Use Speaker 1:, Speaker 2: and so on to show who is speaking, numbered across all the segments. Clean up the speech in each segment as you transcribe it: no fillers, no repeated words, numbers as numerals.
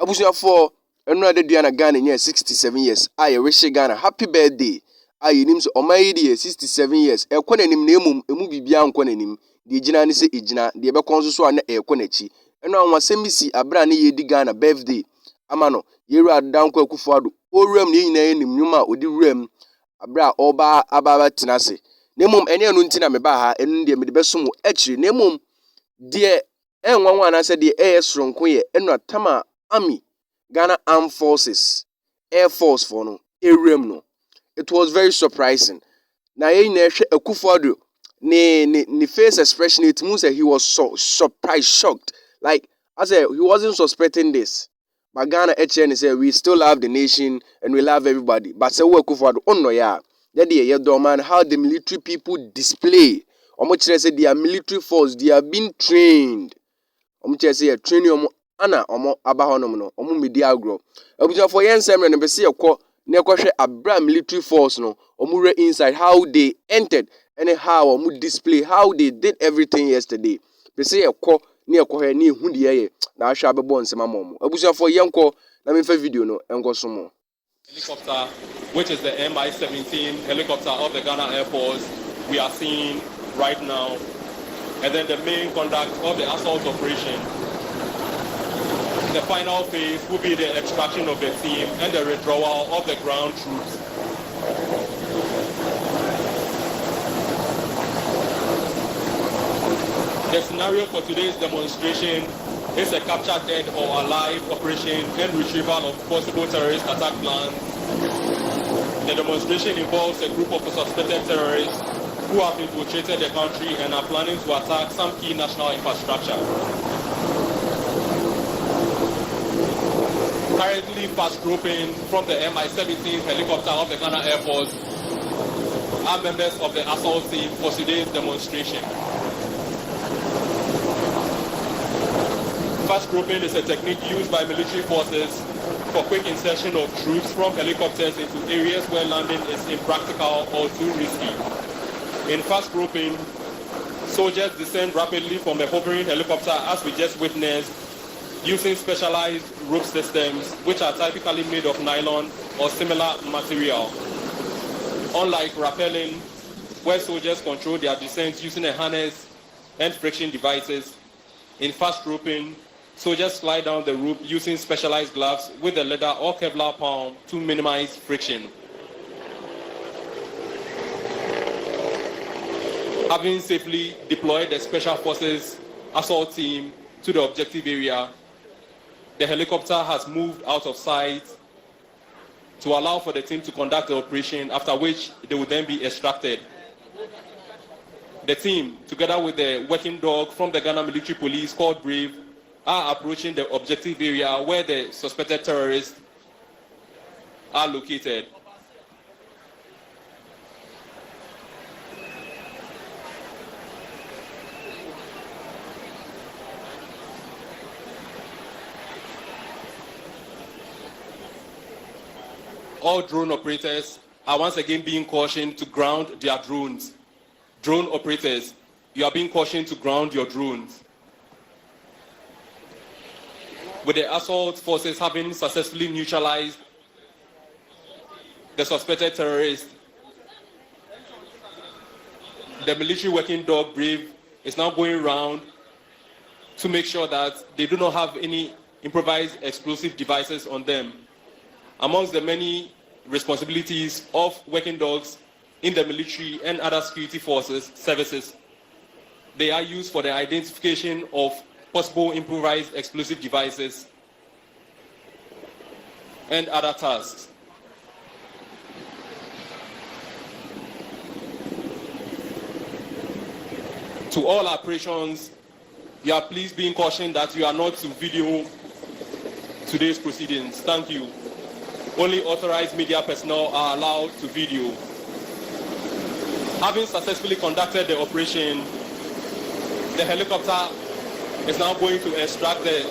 Speaker 1: Abusuafo enura de na Ghana nye 67 years. Aye wish Ghana happy birthday. Aye nim so omayi de 67 years. Ekɔ nanim na emu bibia nkɔ nanim. De gina ne se egina, de be konso so na ekɔ nachi. Eno anwasɛm si abra ne yedi Ghana birthday. Ama no yeru adanko Akuffo Addo. Owuram ne nyina nim nwuma odi wuram abra oba ababa tenase. Nemom ene anu nti na me ba ha enu de me de besom akiri. Nemom de enwanwa na se de soronko ye enu atama Army, Ghana Armed Forces, Air Force for no, no. It was very surprising. Na Akuffo Addo, ne face expression, it means that he was so surprised, shocked. Like I said, he wasn't suspecting this. But Ghana HN said we still love the nation and we love everybody. But say Akuffo Addo, oh no yeah, that the man how the military people display. Say they are military force, they are being trained. Say training ana omo abahonom no omo media agro abusuafo yensem no be se ekọ na ekọhwe abra military force no omo re inside how they entered and how omo display how they did everything yesterday be se ekọ na ekọhwe na ehu de ye na ahwe abebo nsema momo abusuafo yenko na me fa video no enko so mo
Speaker 2: helicopter which is the Mi-17 helicopter of the Ghana Air Force we are seeing right now, and then the main conduct of the assault operation. The final phase will be the extraction of the team and the withdrawal of the ground troops. The scenario for today's demonstration is a capture dead or alive operation and retrieval of possible terrorist attack plans. The demonstration involves a group of suspected terrorists who have infiltrated the country and are planning to attack some key national infrastructure. Currently fast grouping from the Mi-17 helicopter of the Ghana Air Force are members of the assault team for today's demonstration. Fast grouping is a technique used by military forces for quick insertion of troops from helicopters into areas where landing is impractical or too risky. In fast grouping, soldiers descend rapidly from a hovering helicopter as we just witnessed, using specialized rope systems which are typically made of nylon or similar material. Unlike rappelling, where soldiers control their descent using a harness and friction devices, in fast roping, soldiers slide down the rope using specialized gloves with a leather or Kevlar palm to minimize friction. Having safely deployed the Special Forces assault team to the objective area, the helicopter has moved out of sight to allow for the team to conduct the operation, after which they will then be extracted. The team, together with the working dog from the Ghana Military Police called Brave, are approaching the objective area where the suspected terrorists are located. All drone operators are once again being cautioned to ground their drones. Drone operators, you are being cautioned to ground your drones. With the assault forces having successfully neutralized the suspected terrorists, the military working dog Brave is now going around to make sure that they do not have any improvised explosive devices on them. Amongst the many responsibilities of working dogs in the military and other security forces services, they are used for the identification of possible improvised explosive devices and other tasks. To all operations, you are please being cautioned that you are not to video today's proceedings. Thank you. Only authorized media personnel are allowed to video. Having successfully conducted the operation, the helicopter is now going to extract the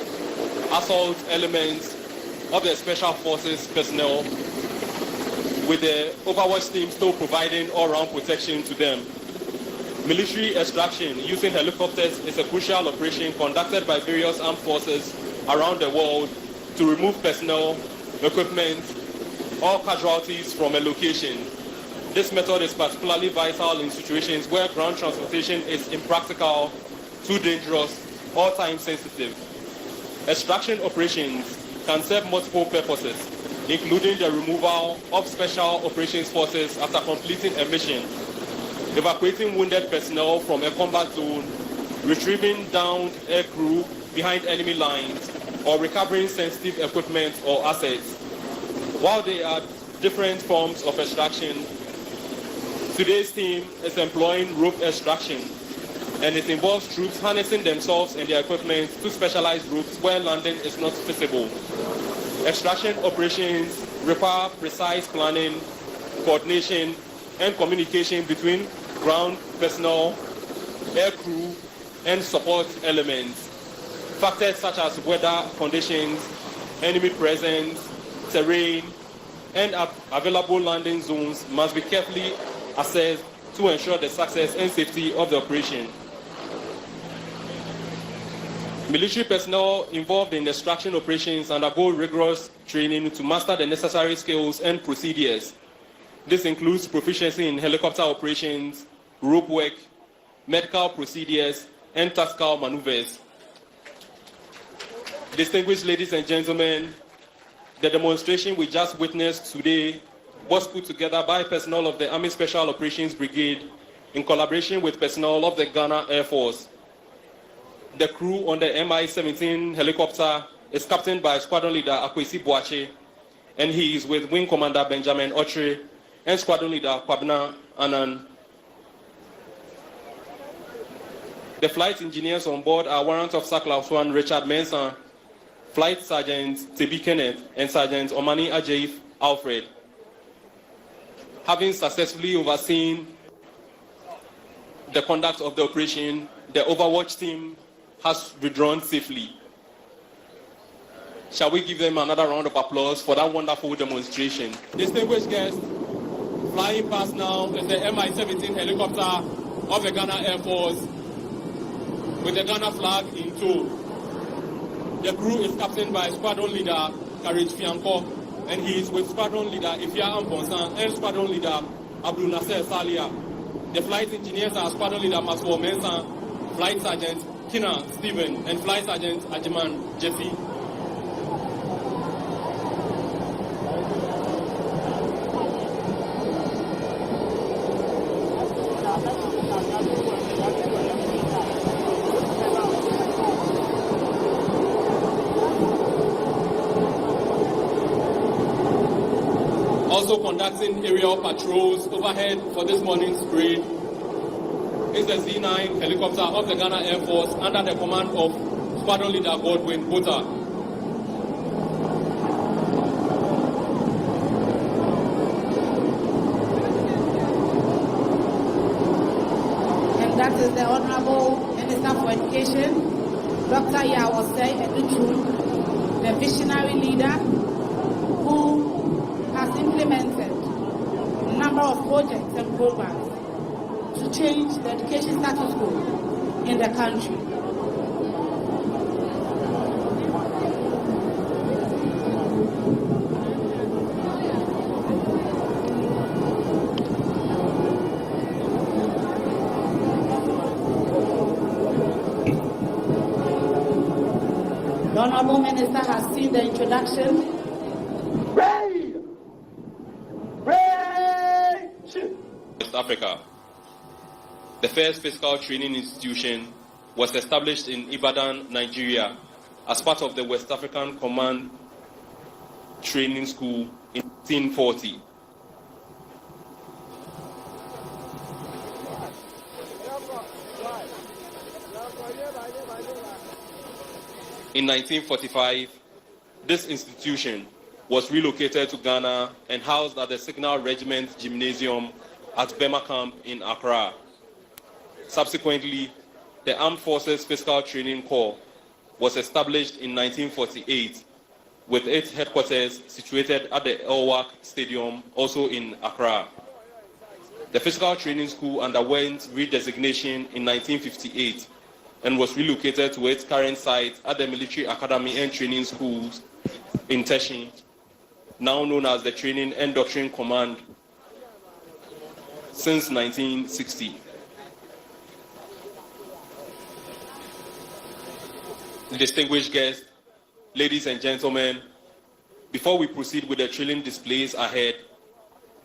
Speaker 2: assault elements of the Special Forces personnel, with the Overwatch team still providing all-round protection to them. Military extraction using helicopters is a crucial operation conducted by various armed forces around the world to remove personnel, equipment, or casualties from a location. This method is particularly vital in situations where ground transportation is impractical, too dangerous, or time-sensitive. Extraction operations can serve multiple purposes, including the removal of special operations forces after completing a mission, evacuating wounded personnel from a combat zone, retrieving downed air crew behind enemy lines, or recovering sensitive equipment or assets. While there are different forms of extraction, today's team is employing rope extraction, and it involves troops harnessing themselves and their equipment to specialized ropes where landing is not feasible. Extraction operations require precise planning, coordination, and communication between ground personnel, air crew, and support elements. Factors such as weather conditions, enemy presence, terrain, and available landing zones must be carefully assessed to ensure the success and safety of the operation. Military personnel involved in extraction operations undergo rigorous training to master the necessary skills and procedures. This includes proficiency in helicopter operations, rope work, medical procedures, and tactical maneuvers. Distinguished ladies and gentlemen, the demonstration we just witnessed today was put together by personnel of the Army Special Operations Brigade in collaboration with personnel of the Ghana Air Force. The crew on the Mi-17 helicopter is captained by Squadron Leader Akuffo Addo, and he is with Wing Commander Benjamin Otre and Squadron Leader Kwabena Anan. The flight engineers on board are Warrant Officer Class 1 Richard Mensah, Flight Sergeant Tebi Kenneth, and Sergeant Omani Ajaif Alfred. Having successfully overseen the conduct of the operation, the Overwatch team has withdrawn safely. Shall we give them another round of applause for that wonderful demonstration? Distinguished guests, flying past now is the Mi-17 helicopter of the Ghana Air Force with the Ghana flag in tow. The crew is captained by Squadron Leader Courage Fianco, and he is with Squadron Leader Ifya Amponsan and Squadron Leader Abdul Nasser Salia. The flight engineers are Squadron Leader Maswo Mensah, Flight Sergeant Kina Stephen, and Flight Sergeant Ajiman Jesse. Also conducting aerial patrols overhead for this morning's parade is the Z-9 helicopter of the Ghana Air Force under the command of Squadron Leader Godwin Bota.
Speaker 3: And that is the Honorable Minister for Education, Dr. Yawase Educhun, the visionary leader who has implemented a number of projects and programs to change the education status quo in the country. The Honorable Minister has seen the introduction.
Speaker 2: West Africa. The first physical training institution was established in Ibadan, Nigeria, as part of the West African Command Training School in 1940. In 1945, this institution was relocated to Ghana and housed at the Signal Regiment Gymnasium at Bema Camp in Accra. Subsequently, the Armed Forces Physical Training Corps was established in 1948 with its headquarters situated at the Elwak Stadium, also in Accra. The Physical Training School underwent redesignation in 1958 and was relocated to its current site at the Military Academy and Training Schools in Teshi, now known as the Training and Doctrine Command, since 1960. Distinguished guests, ladies and gentlemen, before we proceed with the drilling displays ahead,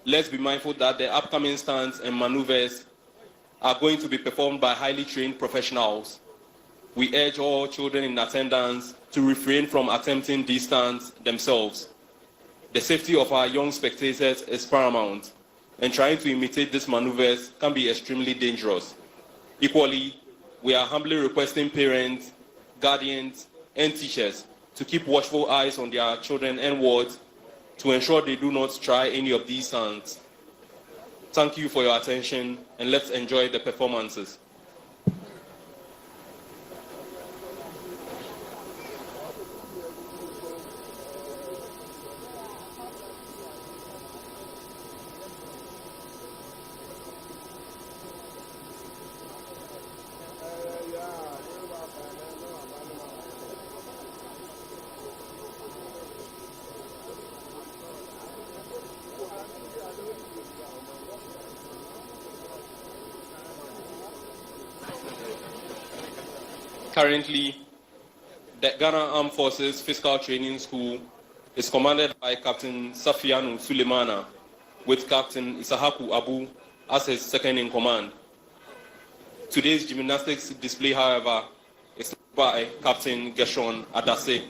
Speaker 2: let's be mindful that the upcoming stunts and maneuvers are going to be performed by highly trained professionals. We urge all children in attendance to refrain from attempting these stunts themselves. The safety of our young spectators is paramount, and trying to imitate these maneuvers can be extremely dangerous. Equally, we are humbly requesting parents, guardians, and teachers to keep watchful eyes on their children and wards to ensure they do not try any of these stunts. Thank you for your attention, and let's enjoy the performances. Currently, the Ghana Armed Forces Physical Training School is commanded by Captain Safianu Sulemana, with Captain Isahaku Abu as his second in command. Today's gymnastics display, however, is by Captain Gershon Adase.